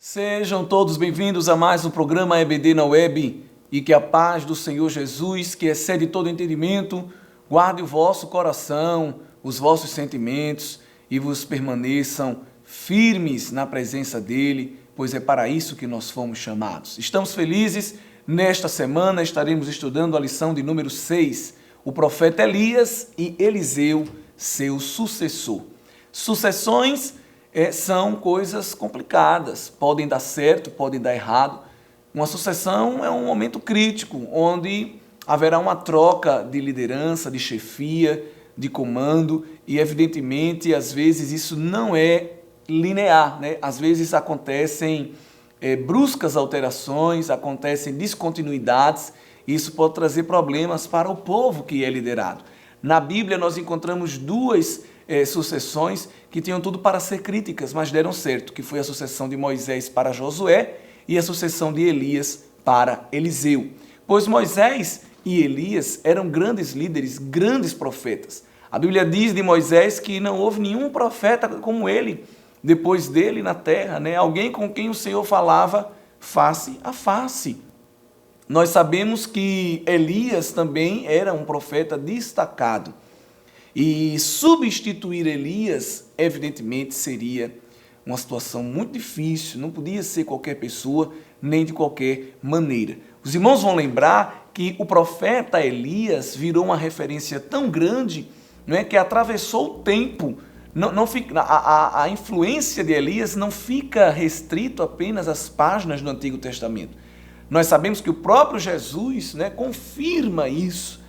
Sejam todos bem-vindos a mais um programa EBD na Web e que a paz do Senhor Jesus, que excede todo entendimento, guarde o vosso coração, os vossos sentimentos e vos permaneçam firmes na presença dEle, pois é para isso que nós fomos chamados. Estamos felizes, nesta semana estaremos estudando a lição de número 6, o profeta Elias e Eliseu, seu sucessor. Sucessões são coisas complicadas, podem dar certo, podem dar errado. Uma sucessão é um momento crítico, onde haverá uma troca de liderança, de chefia, de comando, e evidentemente, às vezes, isso não é linear, né? Às vezes acontecem bruscas alterações, acontecem descontinuidades, e isso pode trazer problemas para o povo que é liderado. Na Bíblia nós encontramos duas sucessões que tinham tudo para ser críticas, mas deram certo, que foi a sucessão de Moisés para Josué e a sucessão de Elias para Eliseu. Pois Moisés e Elias eram grandes líderes, grandes profetas. A Bíblia diz de Moisés que não houve nenhum profeta como ele, depois dele na terra, né? Alguém com quem o Senhor falava face a face. Nós sabemos que Elias também era um profeta destacado. E substituir Elias, evidentemente, seria uma situação muito difícil, não podia ser qualquer pessoa, nem de qualquer maneira. Os irmãos vão lembrar que o profeta Elias virou uma referência tão grande, não é, que atravessou o tempo. A influência de Elias não fica restrito apenas às páginas do Antigo Testamento. Nós sabemos que o próprio Jesus, né, confirma isso.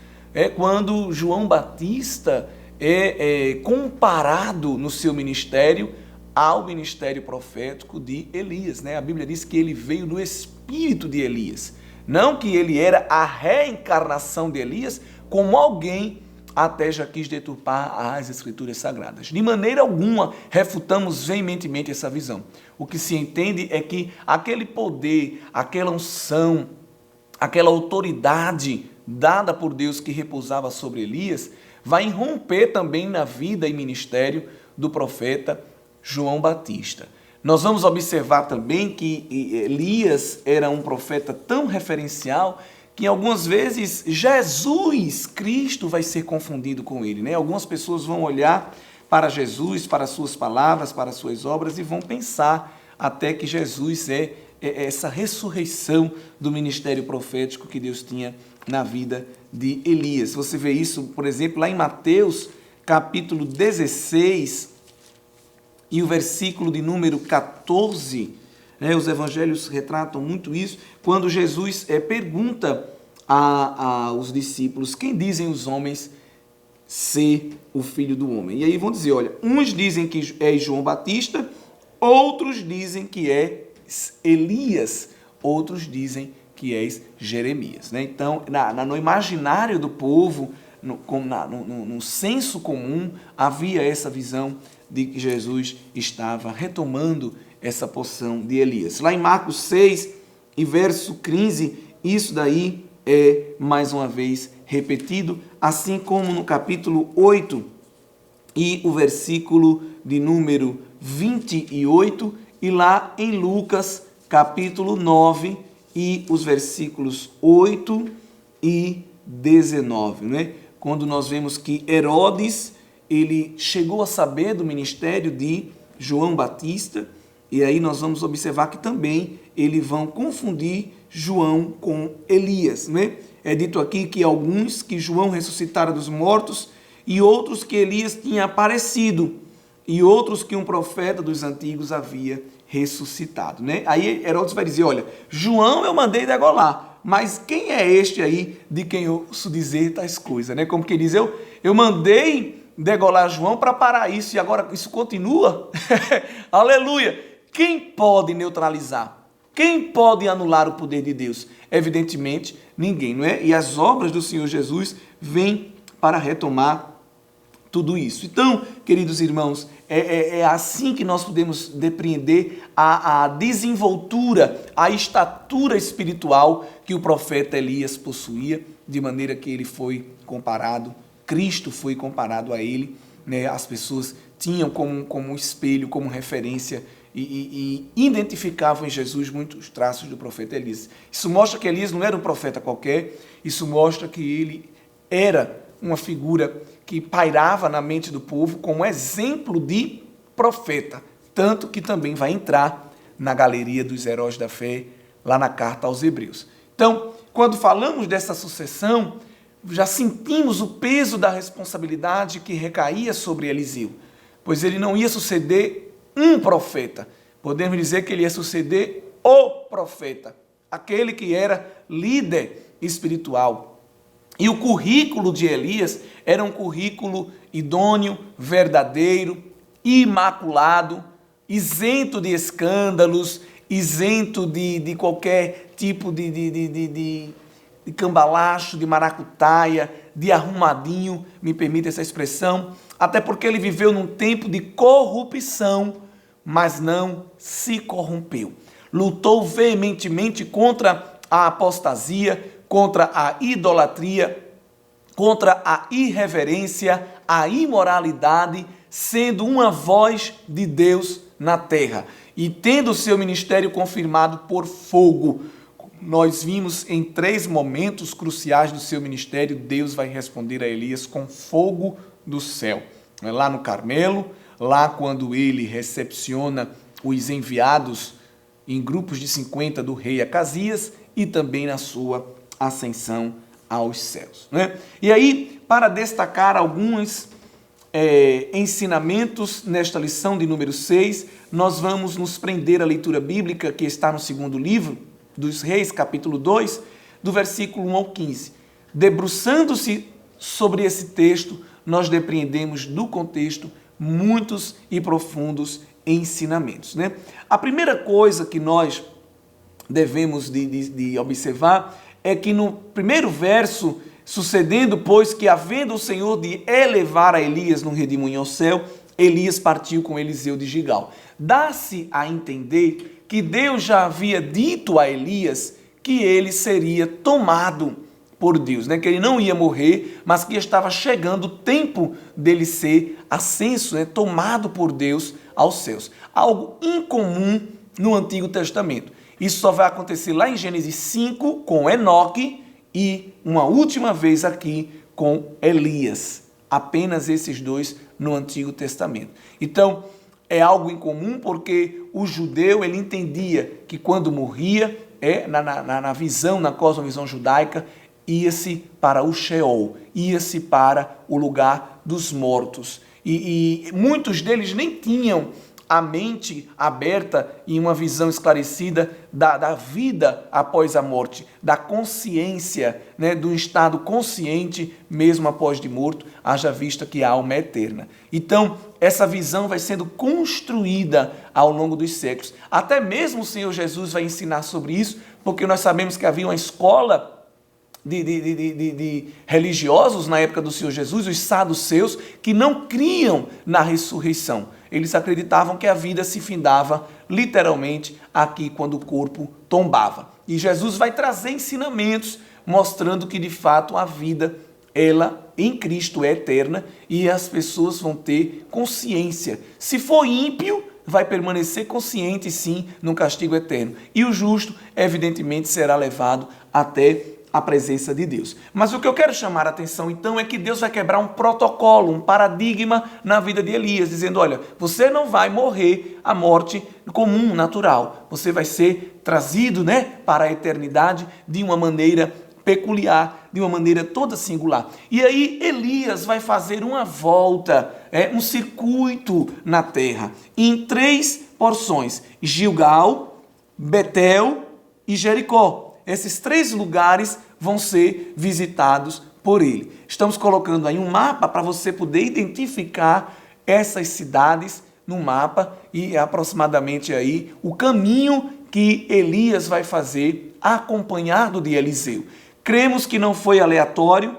Quando João Batista é comparado no seu ministério ao ministério profético de Elias, né? A Bíblia diz que ele veio no espírito de Elias. Não que ele era a reencarnação de Elias, como alguém até já quis deturpar as Escrituras Sagradas. De maneira alguma refutamos veementemente essa visão. O que se entende é que aquele poder, aquela unção, aquela autoridade dada por Deus que repousava sobre Elias, vai irromper também na vida e ministério do profeta João Batista. Nós vamos observar também que Elias era um profeta tão referencial que algumas vezes Jesus Cristo vai ser confundido com ele, né? Algumas pessoas vão olhar para Jesus, para suas palavras, para suas obras e vão pensar até que Jesus é essa ressurreição do ministério profético que Deus tinha na vida de Elias. Você vê isso, por exemplo, lá em Mateus, capítulo 16, e o versículo de número 14, né? Os evangelhos retratam muito isso, quando Jesus pergunta aos discípulos, quem dizem os homens ser o Filho do Homem? E aí vão dizer, olha, uns dizem que é João Batista, outros dizem que é Elias, outros dizem que és Jeremias, né? Então, no imaginário do povo, no senso comum, havia essa visão de que Jesus estava retomando essa porção de Elias. Lá em Marcos 6 e verso 15, isso daí é mais uma vez repetido, assim como no capítulo 8 e o versículo de número 28, e lá em Lucas, capítulo 9, e os versículos 8 e 19, né? Quando nós vemos que Herodes, ele chegou a saber do ministério de João Batista, e aí nós vamos observar que também eles vão confundir João com Elias, né? É dito aqui que alguns que João ressuscitara dos mortos, e outros que Elias tinha aparecido, e outros que um profeta dos antigos havia ressuscitado, né? Aí Herodes vai dizer, olha, João eu mandei degolar, mas quem é este aí de quem eu ouço dizer tais coisas, né? Como que diz, eu mandei degolar João para parar isso e agora isso continua? Aleluia! Quem pode neutralizar? Quem pode anular o poder de Deus? Evidentemente, ninguém, não é? E as obras do Senhor Jesus vêm para retomar tudo isso. Então, queridos irmãos, é assim que nós podemos depreender a desenvoltura, a estatura espiritual que o profeta Elias possuía, de maneira que ele foi comparado, Cristo foi comparado a ele, né? As pessoas tinham como espelho, como referência, e identificavam em Jesus muitos traços do profeta Elias. Isso mostra que Elias não era um profeta qualquer, isso mostra que ele era uma figura que pairava na mente do povo como exemplo de profeta, tanto que também vai entrar na galeria dos heróis da fé, lá na carta aos Hebreus. Então, quando falamos dessa sucessão, já sentimos o peso da responsabilidade que recaía sobre Eliseu, pois ele não ia suceder um profeta, podemos dizer que ele ia suceder o profeta, aquele que era líder espiritual. E o currículo de Elias era um currículo idôneo, verdadeiro, imaculado, isento de escândalos, isento de qualquer tipo de cambalacho, de maracutaia, de arrumadinho, me permite essa expressão, até porque ele viveu num tempo de corrupção, mas não se corrompeu. Lutou veementemente contra a apostasia, contra a idolatria, contra a irreverência, a imoralidade, sendo uma voz de Deus na terra e tendo seu ministério confirmado por fogo. Nós vimos em 3 momentos cruciais do seu ministério, Deus vai responder a Elias com fogo do céu. Lá no Carmelo, lá quando ele recepciona os enviados em grupos de 50 do rei Acasias e também na sua ascensão aos céus, né? E aí, para destacar alguns ensinamentos nesta lição de número 6, nós vamos nos prender à leitura bíblica que está no 2º livro dos Reis, capítulo 2, do versículo 1 ao 15. Debruçando-se sobre esse texto, nós depreendemos do contexto muitos e profundos ensinamentos, né? A primeira coisa que nós devemos de observar é que no primeiro verso, sucedendo, pois, que havendo o Senhor de elevar a Elias no redemoinho ao céu, Elias partiu com Eliseu de Gigal. Dá-se a entender que Deus já havia dito a Elias que ele seria tomado por Deus, né? Que ele não ia morrer, mas que estava chegando o tempo dele ser ascenso, né? Tomado por Deus aos céus. Algo incomum no Antigo Testamento. Isso só vai acontecer lá em Gênesis 5 com Enoque e uma última vez aqui com Elias. Apenas esses dois no Antigo Testamento. Então, é algo incomum porque o judeu ele entendia que quando morria, na visão, na cosmovisão judaica, ia-se para o Sheol, ia-se para o lugar dos mortos. E muitos deles nem tinham a mente aberta e uma visão esclarecida da vida após a morte, da consciência, né, do estado consciente mesmo após de morto, haja vista que a alma é eterna. Então, essa visão vai sendo construída ao longo dos séculos. Até mesmo o Senhor Jesus vai ensinar sobre isso, porque nós sabemos que havia uma escola de religiosos na época do Senhor Jesus, os saduceus, que não criam na ressurreição. Eles acreditavam que a vida se findava literalmente aqui quando o corpo tombava. E Jesus vai trazer ensinamentos mostrando que de fato a vida, ela em Cristo é eterna e as pessoas vão ter consciência. Se for ímpio, vai permanecer consciente sim no castigo eterno. E o justo, evidentemente, será levado até a presença de Deus. Mas o que eu quero chamar a atenção então é que Deus vai quebrar um protocolo, um paradigma na vida de Elias, dizendo, olha, você não vai morrer a morte comum, natural, você vai ser trazido, né, para a eternidade de uma maneira peculiar, de uma maneira toda singular. E aí Elias vai fazer uma volta, um circuito na terra, em 3 porções, Gilgal, Betel e Jericó. Esses 3 lugares vão ser visitados por ele. Estamos colocando aí um mapa para você poder identificar essas cidades no mapa e aproximadamente aí o caminho que Elias vai fazer acompanhado de Eliseu. Cremos que não foi aleatório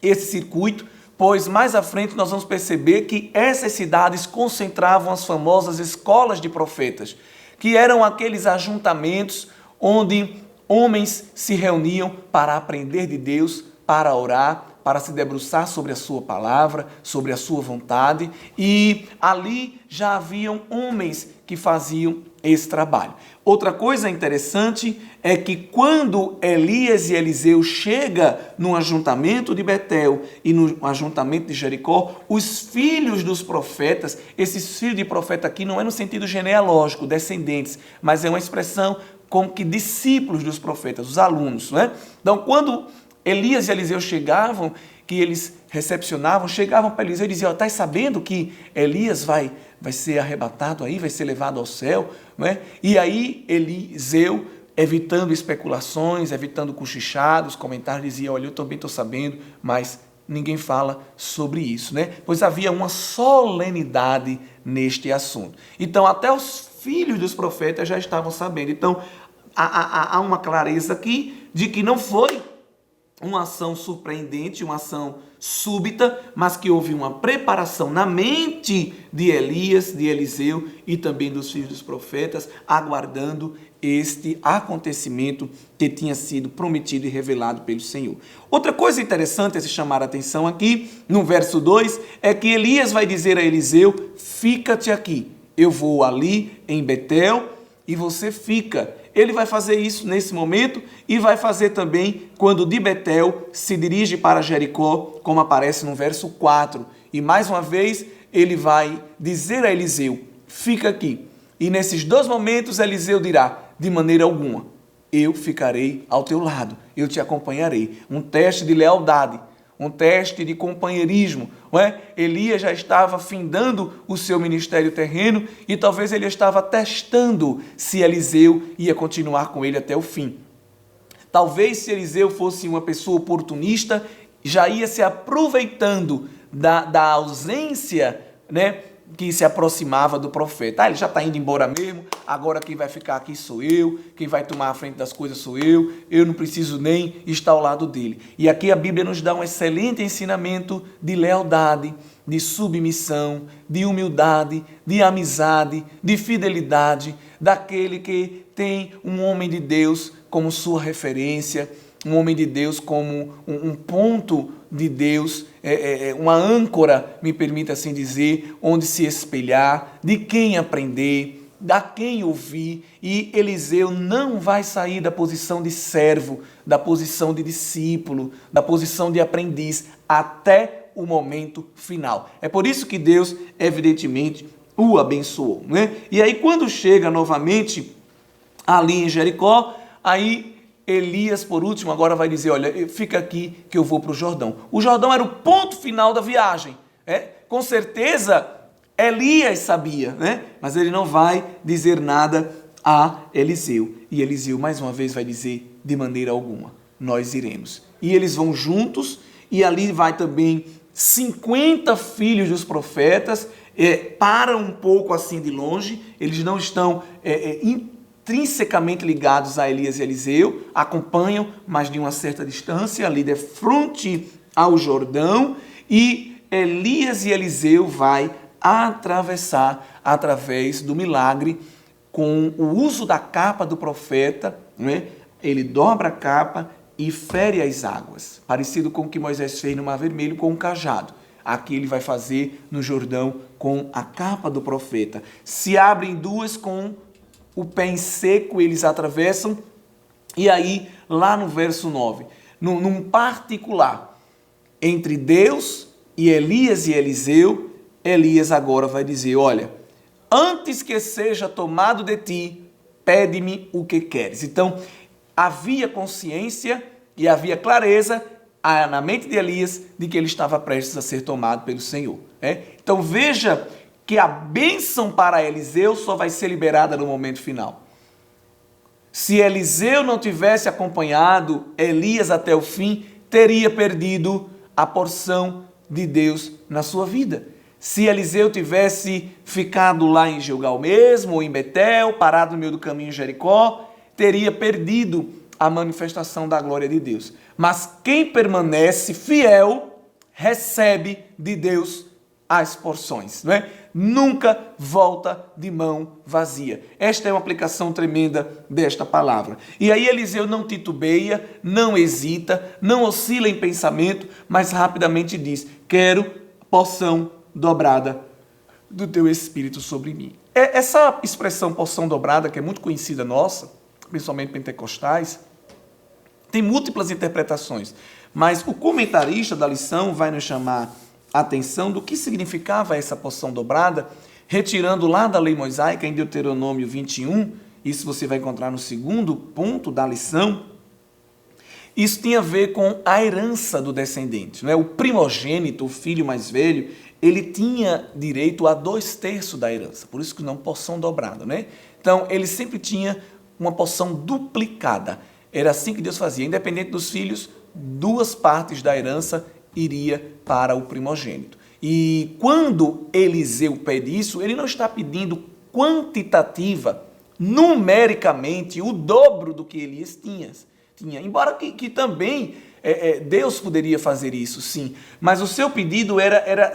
esse circuito, pois mais à frente nós vamos perceber que essas cidades concentravam as famosas escolas de profetas, que eram aqueles ajuntamentos onde homens se reuniam para aprender de Deus, para orar, para se debruçar sobre a sua palavra, sobre a sua vontade, e ali já haviam homens que faziam esse trabalho. Outra coisa interessante é que quando Elias e Eliseu chegam no ajuntamento de Betel e no ajuntamento de Jericó, os filhos dos profetas, esses filhos de profeta aqui não é no sentido genealógico, descendentes, mas é uma expressão como que discípulos dos profetas, os alunos, não é? Então, quando Elias e Eliseu chegavam, que eles recepcionavam, chegavam para Eliseu e diziam: "Estás sabendo que Elias vai ser arrebatado aí, vai ser levado ao céu?" Não é? E aí Eliseu, evitando especulações, evitando cochichados, comentários, dizia: "Olha, eu também estou sabendo, mas ninguém fala sobre isso", né? Pois havia uma solenidade neste assunto. Então, até os filhos dos profetas já estavam sabendo. Então, há uma clareza aqui de que não foi uma ação surpreendente, uma ação súbita, mas que houve uma preparação na mente de Elias, de Eliseu e também dos filhos dos profetas, aguardando este acontecimento que tinha sido prometido e revelado pelo Senhor. Outra coisa interessante a se chamar a atenção aqui, no verso 2, é que Elias vai dizer a Eliseu: "Fica-te aqui, eu vou ali em Betel e você fica." Ele vai fazer isso nesse momento e vai fazer também quando de Betel se dirige para Jericó, como aparece no verso 4. E mais uma vez ele vai dizer a Eliseu: "Fica aqui." E nesses dois momentos Eliseu dirá: "De maneira alguma, eu ficarei ao teu lado, eu te acompanharei." Um teste de lealdade, um teste de companheirismo, não é? Elias já estava findando o seu ministério terreno e talvez ele estava testando se Eliseu ia continuar com ele até o fim. Talvez se Eliseu fosse uma pessoa oportunista, já ia se aproveitando da ausência, né, que se aproximava do profeta. Ele já está indo embora mesmo, agora quem vai ficar aqui sou eu, quem vai tomar a frente das coisas sou eu não preciso nem estar ao lado dele. E aqui a Bíblia nos dá um excelente ensinamento de lealdade, de submissão, de humildade, de amizade, de fidelidade, daquele que tem um homem de Deus como sua referência, um homem de Deus como um ponto de Deus, uma âncora, me permita assim dizer, onde se espelhar, de quem aprender, da quem ouvir. E Eliseu não vai sair da posição de servo, da posição de discípulo, da posição de aprendiz, até o momento final. É por isso que Deus, evidentemente, o abençoou, né? E aí, quando chega novamente ali em Jericó, aí Elias, por último, agora vai dizer: "Olha, fica aqui que eu vou para o Jordão." O Jordão era o ponto final da viagem. Com certeza, Elias sabia, né? Mas ele não vai dizer nada a Eliseu. E Eliseu, mais uma vez, vai dizer: "De maneira alguma, nós iremos." E eles vão juntos, e ali vai também 50 filhos dos profetas, param um pouco assim de longe, eles não estão intrinsecamente ligados a Elias e Eliseu, acompanham, mas de uma certa distância, ali de frente ao Jordão, e Elias e Eliseu vai atravessar através do milagre com o uso da capa do profeta, né? Ele dobra a capa e fere as águas, parecido com o que Moisés fez no Mar Vermelho com um cajado. Aqui ele vai fazer no Jordão com a capa do profeta. Se abrem duas com o pé em seco, eles atravessam, e aí, lá no verso 9, num particular entre Deus e Elias e Eliseu, Elias agora vai dizer: "Olha, antes que seja tomado de ti, pede-me o que queres." Então, havia consciência e havia clareza na mente de Elias de que ele estava prestes a ser tomado pelo Senhor. Então, veja que a bênção para Eliseu só vai ser liberada no momento final. Se Eliseu não tivesse acompanhado Elias até o fim, teria perdido a porção de Deus na sua vida. Se Eliseu tivesse ficado lá em Gilgal mesmo, ou em Betel, parado no meio do caminho em Jericó, teria perdido a manifestação da glória de Deus. Mas quem permanece fiel, recebe de Deus as porções, não é? nunca volta de mão vazia. Esta é uma aplicação tremenda desta palavra. E aí Eliseu não titubeia, não hesita, não oscila em pensamento, mas rapidamente diz: quero porção dobrada do teu Espírito sobre mim. Essa expressão porção dobrada, que é muito conhecida nossa, principalmente pentecostais, tem múltiplas interpretações, mas o comentarista da lição vai nos chamar a atenção do que significava essa porção dobrada, retirando lá da lei mosaica, em Deuteronômio 21, isso você vai encontrar no segundo ponto da lição. Isso tinha a ver com a herança do descendente, não é? O primogênito, o filho mais velho, ele tinha direito a 2/3 da herança, por isso que não porção dobrada, né? Então, ele sempre tinha uma porção duplicada. Era assim que Deus fazia. Independente dos filhos, 2 partes da herança iria para o primogênito. E quando Eliseu pede isso, ele não está pedindo quantitativa, numericamente, o dobro do que Elias tinha. Embora que também Deus poderia fazer isso, sim. Mas o seu pedido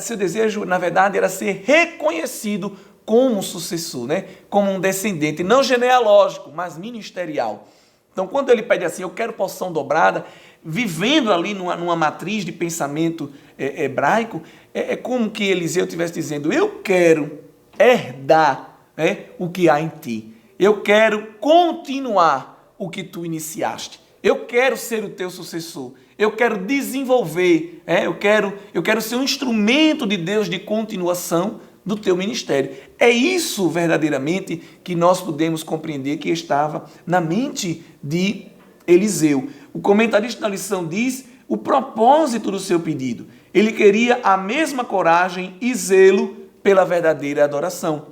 seu desejo, na verdade, era ser reconhecido como um sucessor, né? Como um descendente, não genealógico, mas ministerial. Então, quando ele pede assim, eu quero porção dobrada, vivendo ali numa matriz de pensamento hebraico, é como que Eliseu estivesse dizendo: eu quero herdar, né, o que há em ti. Eu quero continuar o que tu iniciaste. Eu quero ser o teu sucessor. Eu quero desenvolver, eu quero ser um instrumento de Deus de continuação do teu ministério. É isso verdadeiramente que nós podemos compreender que estava na mente de Eliseu. O comentarista da lição diz o propósito do seu pedido. Ele queria a mesma coragem e zelo pela verdadeira adoração.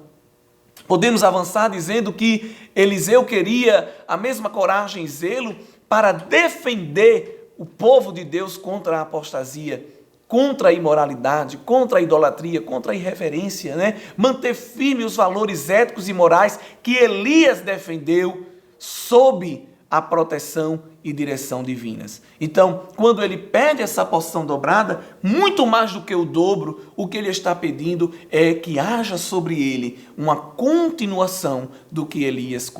Podemos avançar dizendo que Eliseu queria a mesma coragem e zelo para defender o povo de Deus contra a apostasia, contra a imoralidade, contra a idolatria, contra a irreverência, né? Manter firme os valores éticos e morais que Elias defendeu sob a proteção e direção divinas. Então, quando ele pede essa porção dobrada, muito mais do que o dobro, o que ele está pedindo é que haja sobre ele uma continuação do que Elias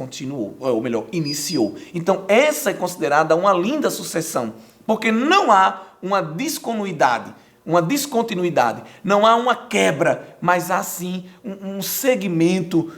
iniciou. Então, essa é considerada uma linda sucessão, porque não há uma descontinuidade, não há uma quebra, mas há sim um segmento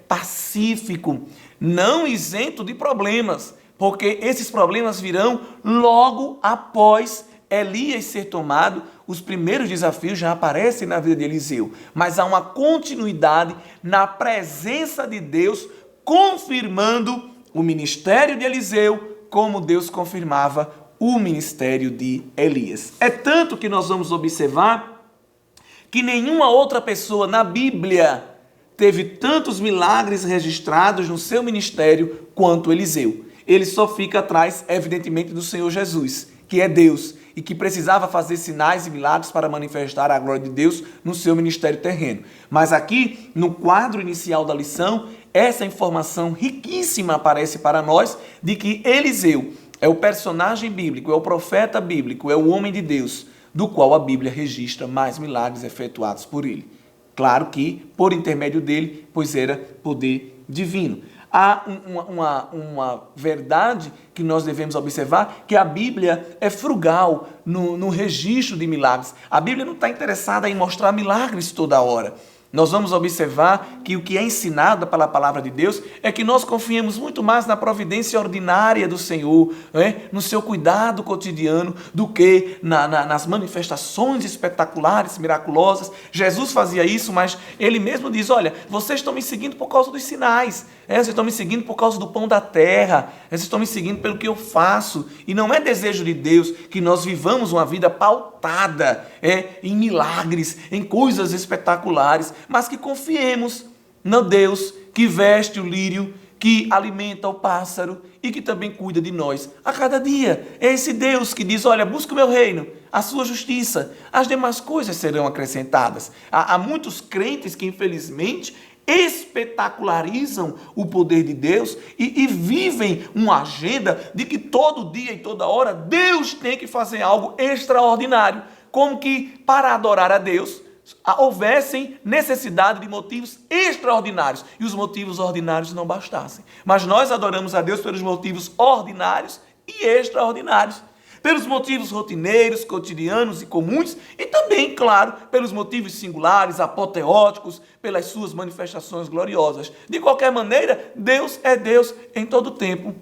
pacífico, não isento de problemas, porque esses problemas virão logo após Elias ser tomado. Os primeiros desafios já aparecem na vida de Eliseu, mas há uma continuidade na presença de Deus, confirmando o ministério de Eliseu, como Deus confirmava o ministério de Elias. É tanto que nós vamos observar que nenhuma outra pessoa na Bíblia teve tantos milagres registrados no seu ministério quanto Eliseu. Ele só fica atrás, evidentemente, do Senhor Jesus, que é Deus e que precisava fazer sinais e milagres para manifestar a glória de Deus no seu ministério terreno. Mas aqui, no quadro inicial da lição, essa informação riquíssima aparece para nós de que Eliseu é o personagem bíblico, é o profeta bíblico, é o homem de Deus, do qual a Bíblia registra mais milagres efetuados por ele. Claro que por intermédio dele, pois era poder divino. Há uma verdade que nós devemos observar, que a Bíblia é frugal no registro de milagres. A Bíblia não está interessada em mostrar milagres toda hora. Nós vamos observar que o que é ensinado pela palavra de Deus é que nós confiemos muito mais na providência ordinária do Senhor, no seu cuidado cotidiano, do que nas manifestações espetaculares, miraculosas. Jesus fazia isso, mas ele mesmo diz: olha, vocês estão me seguindo por causa dos sinais, vocês estão me seguindo por causa do pão da terra, vocês estão me seguindo pelo que eu faço. E não é desejo de Deus que nós vivamos uma vida pautada em milagres, em coisas espetaculares, mas que confiemos no Deus que veste o lírio, que alimenta o pássaro e que também cuida de nós a cada dia. É esse Deus que diz: olha, busca o meu reino, a sua justiça, as demais coisas serão acrescentadas. Há muitos crentes que, infelizmente, espetacularizam o poder de Deus e vivem uma agenda de que todo dia e toda hora Deus tem que fazer algo extraordinário, como que para adorar a Deus houvessem necessidade de motivos extraordinários e os motivos ordinários não bastassem. Mas nós adoramos a Deus pelos motivos ordinários e extraordinários. Pelos motivos rotineiros, cotidianos e comuns e também, claro, pelos motivos singulares, apoteóticos, pelas suas manifestações gloriosas. De qualquer maneira, Deus é Deus em todo tempo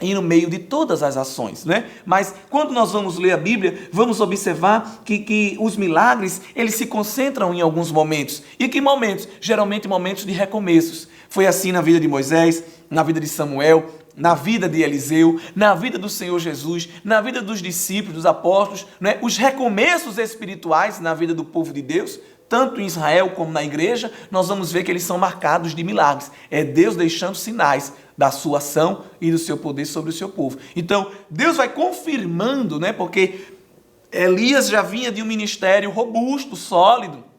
e no meio de todas as ações, né? Mas quando nós vamos ler a Bíblia, vamos observar que os milagres, eles se concentram em alguns momentos. E que momentos? Geralmente momentos de recomeços. Foi assim na vida de Moisés, na vida de Samuel, na vida de Eliseu, na vida do Senhor Jesus, na vida dos discípulos, dos apóstolos, né? Os recomeços espirituais na vida do povo de Deus, tanto em Israel como na igreja, nós vamos ver que eles são marcados de milagres. É Deus deixando sinais da sua ação e do seu poder sobre o seu povo. Então, Deus vai confirmando, né? Porque Elias já vinha de um ministério robusto, sólido.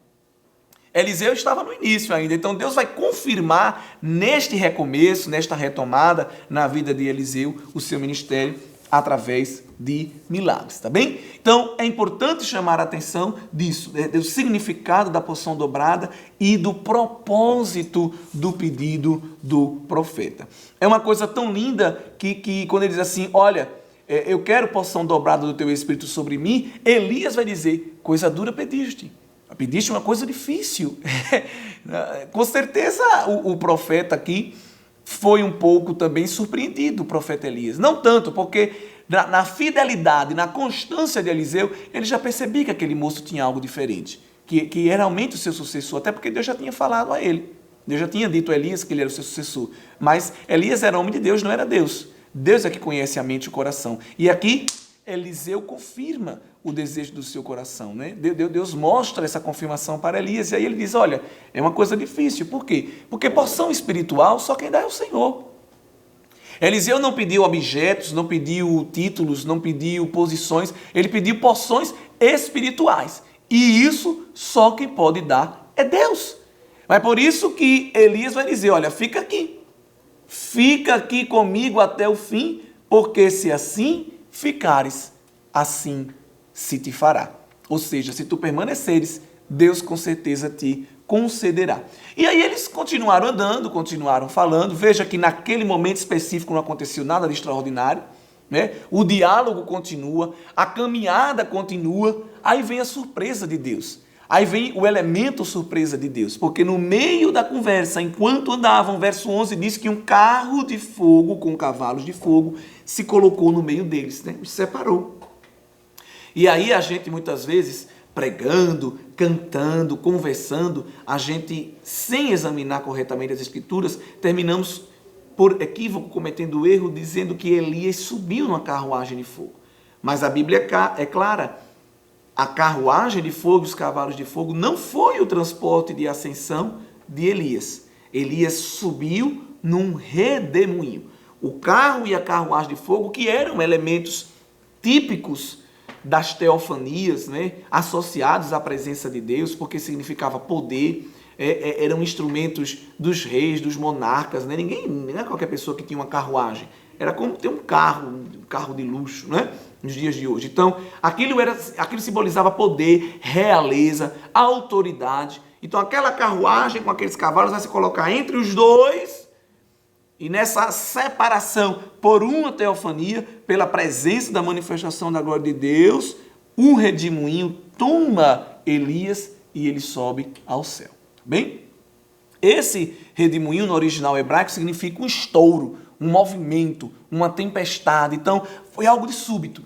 Eliseu estava no início ainda, então Deus vai confirmar neste recomeço, nesta retomada na vida de Eliseu, o seu ministério através de milagres, tá bem? Então é importante chamar a atenção disso, do significado da porção dobrada e do propósito do pedido do profeta. É uma coisa tão linda que quando ele diz assim, olha, eu quero porção dobrada do teu Espírito sobre mim, Elias vai dizer, coisa dura pediste. Pediste uma coisa difícil. Com certeza o profeta aqui foi um pouco também surpreendido, o profeta Elias. Não tanto, porque na fidelidade, na constância de Eliseu, ele já percebia que aquele moço tinha algo diferente, que era realmente o seu sucessor, até porque Deus já tinha falado a ele. Deus já tinha dito a Elias que ele era o seu sucessor. Mas Elias era homem de Deus, não era Deus. Deus é que conhece a mente e o coração. E aqui Eliseu confirma o desejo do seu coração, né? Deus mostra essa confirmação para Elias, e aí ele diz, olha, é uma coisa difícil, por quê? Porque porção espiritual só quem dá é o Senhor. Eliseu não pediu objetos, não pediu títulos, não pediu posições, ele pediu porções espirituais, e isso só quem pode dar é Deus. Mas por isso que Elias vai dizer, olha, fica aqui comigo até o fim, porque se assim ficares, assim se te fará. Ou seja, se tu permaneceres, Deus com certeza te concederá. E aí eles continuaram andando, continuaram falando. Veja que naquele momento específico não aconteceu nada de extraordinário, né? O diálogo continua, a caminhada continua. Aí vem a surpresa de Deus. Aí vem o elemento surpresa de Deus. Porque no meio da conversa, enquanto andavam, verso 11 diz que um carro de fogo com cavalos de fogo se colocou no meio deles, né? Os separou. E aí a gente muitas vezes pregando, cantando, conversando, a gente sem examinar corretamente as escrituras, terminamos por equívoco cometendo o erro dizendo que Elias subiu numa carruagem de fogo. Mas a Bíblia é clara, a carruagem de fogo e os cavalos de fogo não foi o transporte de ascensão de Elias. Elias subiu num redemoinho. O carro e a carruagem de fogo, que eram elementos típicos das teofanias, né, associados à presença de Deus, porque significava poder, eram instrumentos dos reis, dos monarcas, né? Não é qualquer pessoa que tinha uma carruagem, era como ter um carro de luxo, né, nos dias de hoje. Então, aquilo simbolizava poder, realeza, autoridade. Então, aquela carruagem com aqueles cavalos vai se colocar entre os dois. E nessa separação por uma teofania, pela presença da manifestação da glória de Deus, um redemoinho toma Elias e ele sobe ao céu. Bem, esse redemoinho no original hebraico significa um estouro, um movimento, uma tempestade. Então, foi algo de súbito,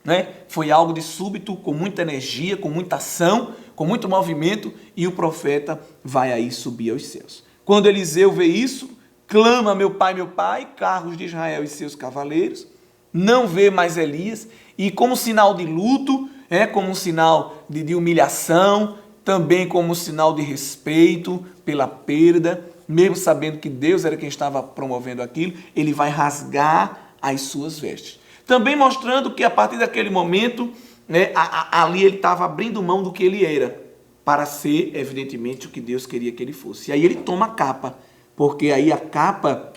né? Foi algo de súbito, com muita energia, com muita ação, com muito movimento, e o profeta vai aí subir aos céus. Quando Eliseu vê isso, clama, meu pai, carros de Israel e seus cavaleiros, não vê mais Elias, e como sinal de luto, como um sinal de humilhação, também como um sinal de respeito pela perda, mesmo sabendo que Deus era quem estava promovendo aquilo, ele vai rasgar as suas vestes. Também mostrando que a partir daquele momento, ali ele estava abrindo mão do que ele era, para ser, evidentemente, o que Deus queria que ele fosse. E aí ele toma a capa, porque aí a capa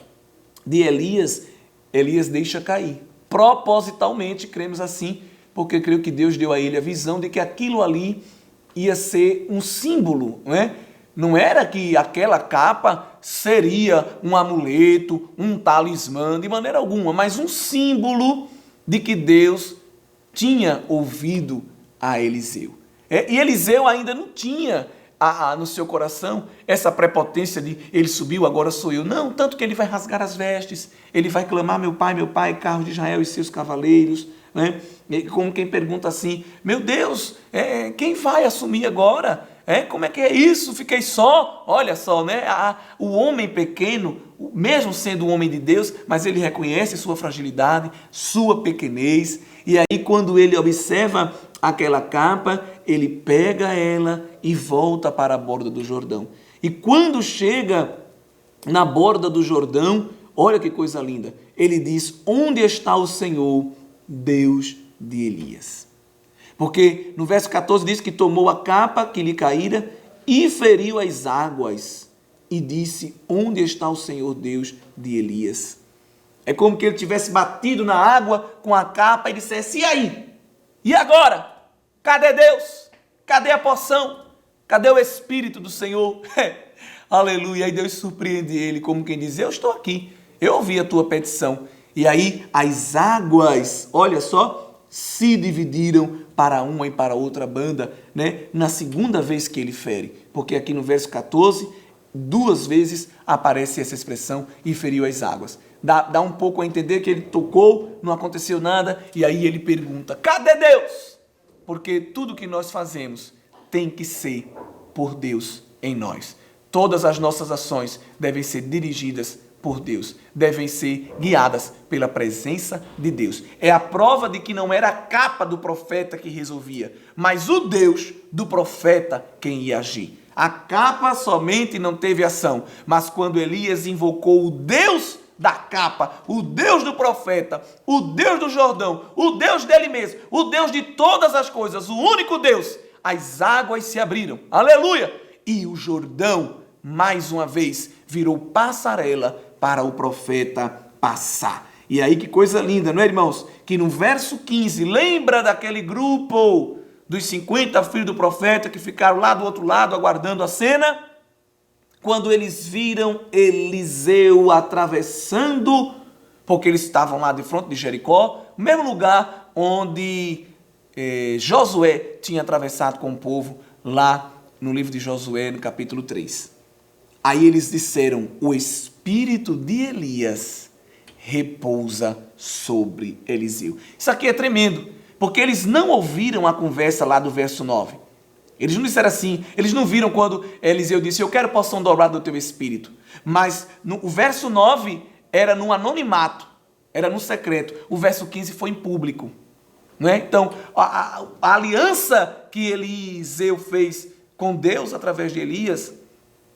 de Elias deixa cair. Propositalmente, cremos assim, porque creio que Deus deu a ele a visão de que aquilo ali ia ser um símbolo, não é? Não era que aquela capa seria um amuleto, um talismã, de maneira alguma, mas um símbolo de que Deus tinha ouvido a Eliseu. E Eliseu ainda não tinha no seu coração essa prepotência de ele subiu, agora sou eu. Não, tanto que ele vai rasgar as vestes, ele vai clamar, meu pai, carro de Israel e seus cavaleiros, né? Como quem pergunta assim, meu Deus, quem vai assumir agora? Como é que é isso? Fiquei só? Olha só, né? O homem pequeno, mesmo sendo um homem de Deus, mas ele reconhece sua fragilidade, sua pequenez, e aí quando ele observa aquela capa, ele pega ela e volta para a borda do Jordão. E quando chega na borda do Jordão, olha que coisa linda, ele diz, onde está o Senhor, Deus de Elias? Porque no verso 14 diz que tomou a capa que lhe caíra e feriu as águas e disse, onde está o Senhor Deus de Elias? É como que ele tivesse batido na água com a capa e dissesse, e aí? E agora? Cadê Deus? Cadê a porção? Cadê o Espírito do Senhor? Aleluia! Aí Deus surpreende ele como quem diz, eu estou aqui, eu ouvi a tua petição. E aí as águas, olha só, se dividiram para uma e para outra banda, né? Na segunda vez que ele fere. Porque aqui no verso 14, 2 vezes aparece essa expressão, e feriu as águas. Dá um pouco a entender que ele tocou, não aconteceu nada, e aí ele pergunta, cadê Deus? Porque tudo que nós fazemos tem que ser por Deus em nós. Todas as nossas ações devem ser dirigidas por Deus, devem ser guiadas pela presença de Deus. É a prova de que não era a capa do profeta que resolvia, mas o Deus do profeta quem ia agir. A capa somente não teve ação, mas quando Elias invocou o Deus da capa, o Deus do profeta, o Deus do Jordão, o Deus dele mesmo, o Deus de todas as coisas, o único Deus, as águas se abriram, aleluia, e o Jordão, mais uma vez, virou passarela para o profeta passar. E aí que coisa linda, não é, irmãos? Que no verso 15, lembra daquele grupo dos 50 filhos do profeta que ficaram lá do outro lado aguardando a cena? Quando eles viram Eliseu atravessando, porque eles estavam lá de frente de Jericó, o mesmo lugar onde Josué tinha atravessado com o povo, lá no livro de Josué, no capítulo 3. Aí eles disseram, o espírito de Elias repousa sobre Eliseu. Isso aqui é tremendo, porque eles não ouviram a conversa lá do verso 9. Eles não disseram assim, eles não viram quando Eliseu disse, eu quero porção dobrada do teu espírito. Mas o verso 9 era no anonimato, era no secreto. O verso 15 foi em público. Não é? Então, a aliança que Eliseu fez com Deus através de Elias,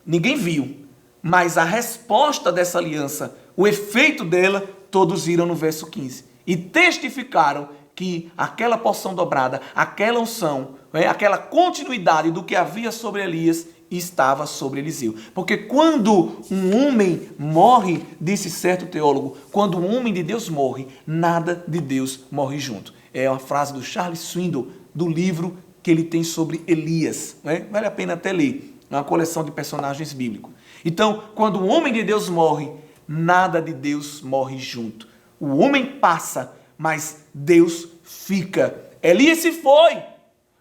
ninguém viu. Mas a resposta dessa aliança, o efeito dela, todos viram no verso 15. E testificaram que aquela porção dobrada, aquela unção, aquela continuidade do que havia sobre Elias estava sobre Eliseu. Porque quando um homem morre, disse certo teólogo, quando um homem de Deus morre, nada de Deus morre junto. É uma frase do Charles Swindoll, do livro que ele tem sobre Elias. Vale a pena até ler, é uma coleção de personagens bíblicos. Então, quando um homem de Deus morre, nada de Deus morre junto. O homem passa, mas Deus fica. Elias se foi,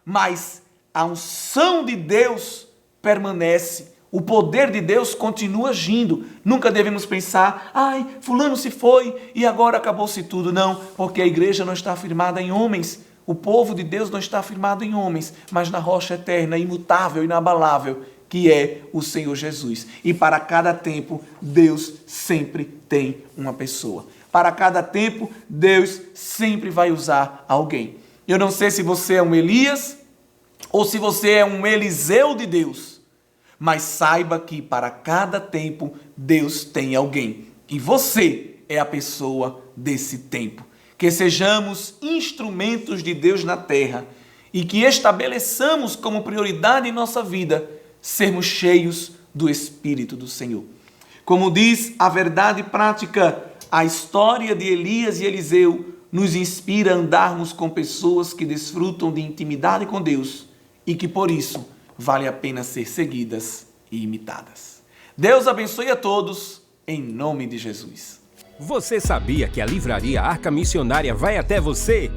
mas a unção de Deus permanece. O poder de Deus continua agindo. Nunca devemos pensar, ai, fulano se foi e agora acabou-se tudo. Não, porque a igreja não está firmada em homens. O povo de Deus não está firmado em homens, mas na rocha eterna, imutável, inabalável, que é o Senhor Jesus. E para cada tempo, Deus sempre tem uma pessoa. Para cada tempo, Deus sempre vai usar alguém. Eu não sei se você é um Elias ou se você é um Eliseu de Deus, mas saiba que para cada tempo, Deus tem alguém. E você é a pessoa desse tempo. Que sejamos instrumentos de Deus na terra e que estabeleçamos como prioridade em nossa vida sermos cheios do Espírito do Senhor. Como diz a verdade prática, a história de Elias e Eliseu nos inspira a andarmos com pessoas que desfrutam de intimidade com Deus e que por isso vale a pena ser seguidas e imitadas. Deus abençoe a todos, em nome de Jesus. Você sabia que a Livraria Arca Missionária vai até você?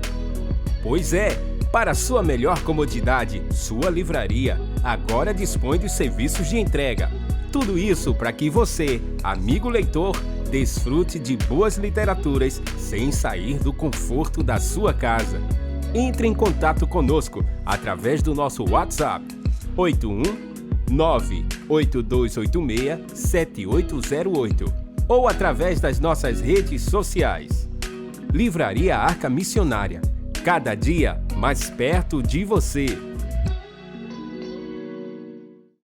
Pois é, para sua melhor comodidade, sua livraria agora dispõe dos serviços de entrega. Tudo isso para que você, amigo leitor, desfrute de boas literaturas sem sair do conforto da sua casa. Entre em contato conosco através do nosso WhatsApp 81982867808 ou através das nossas redes sociais. Livraria Arca Missionária, cada dia mais perto de você.